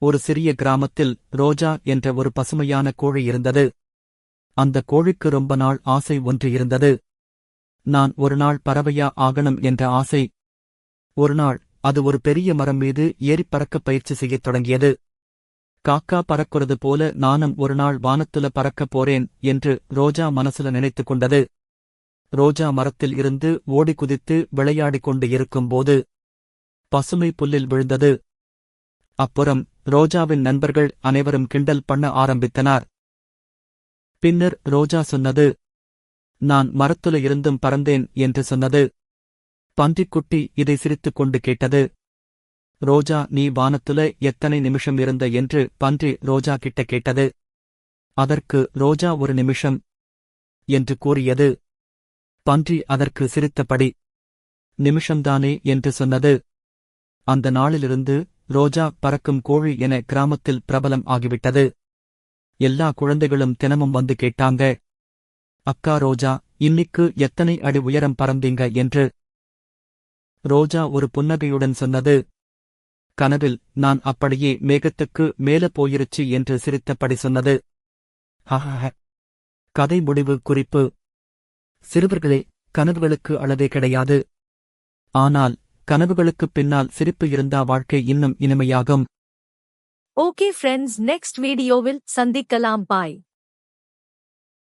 ஒரு சிறிய கிராமத்தில் ரோஜா என்ற ஒரு பசுமையான கோழி இருந்தது. அந்த கோழிக்கு ரொம்ப நாள் ஆசை ஒன்று இருந்தது. நான் ஒரு நாள் பறவையா ஆகணும் என்ற ஆசை. ஒரு நாள் அது ஒரு பெரிய மரம் மீது ஏறிப் பறக்க பயிற்சி செய்யத் தொடங்கியது. காக்கா பறக்கிறது போல நானும் ஒரு நாள் வானத்துல பறக்கப் போறேன் என்று ரோஜா மனசுல நினைத்துக் கொண்டது. ரோஜா மரத்தில் இருந்து ஓடி குதித்து விளையாடிக் கொண்டு இருக்கும்போது பசுமை புல்லில் விழுந்தது. அப்புறம் ரோஜாவின் நண்பர்கள் அனைவரும் கிண்டல் பண்ண ஆரம்பித்தனர். பின்னர் ரோஜா சொன்னது, நான் மரத்துல இருந்தும் பறந்தேன் என்று சொன்னது. பன்றிக்குட்டி இதை சிரித்துக் கொண்டு கேட்டது. ரோஜா, நீ வானத்துல எத்தனை நிமிஷம் இருந்த என்று பன்றி ரோஜா கிட்ட கேட்டது. அதற்கு ரோஜா, ஒரு நிமிஷம் என்று கூறியது. பன்றி அதற்கு சிரித்தபடி, நிமிஷம்தானே என்று சொன்னது. அந்த நாளிலிருந்து ரோஜா பறக்கும் கோழி என கிராமத்தில் பிரபலம் ஆகிவிட்டது. எல்லா குழந்தைகளும் தினமும் வந்து கேட்டாங்க, அக்கா ரோஜா, இன்னிக்கு எத்தனை அடி உயரம் பறந்தீங்க என்று. ரோஜா ஒரு புன்னகையுடன் சொன்னது, கனவில் நான் அப்படியே மேகத்துக்கு மேல போயிருச்சு என்று சிரித்தபடி சொன்னது. ஹஹ. கதை முடிவு. குறிப்பு: சிறுவர்களே, கனவுகளுக்கு அளவே கிடையாது. ஆனால் கனவுகளுக்குப் பின்னால் சிரிப்பு இருந்தா வாழ்க்கை இன்னும் இனிமையாகும். ஓகே ஃப்ரெண்ட்ஸ், நெக்ஸ்ட் வீடியோவில் சந்திக்கலாம். பாய்.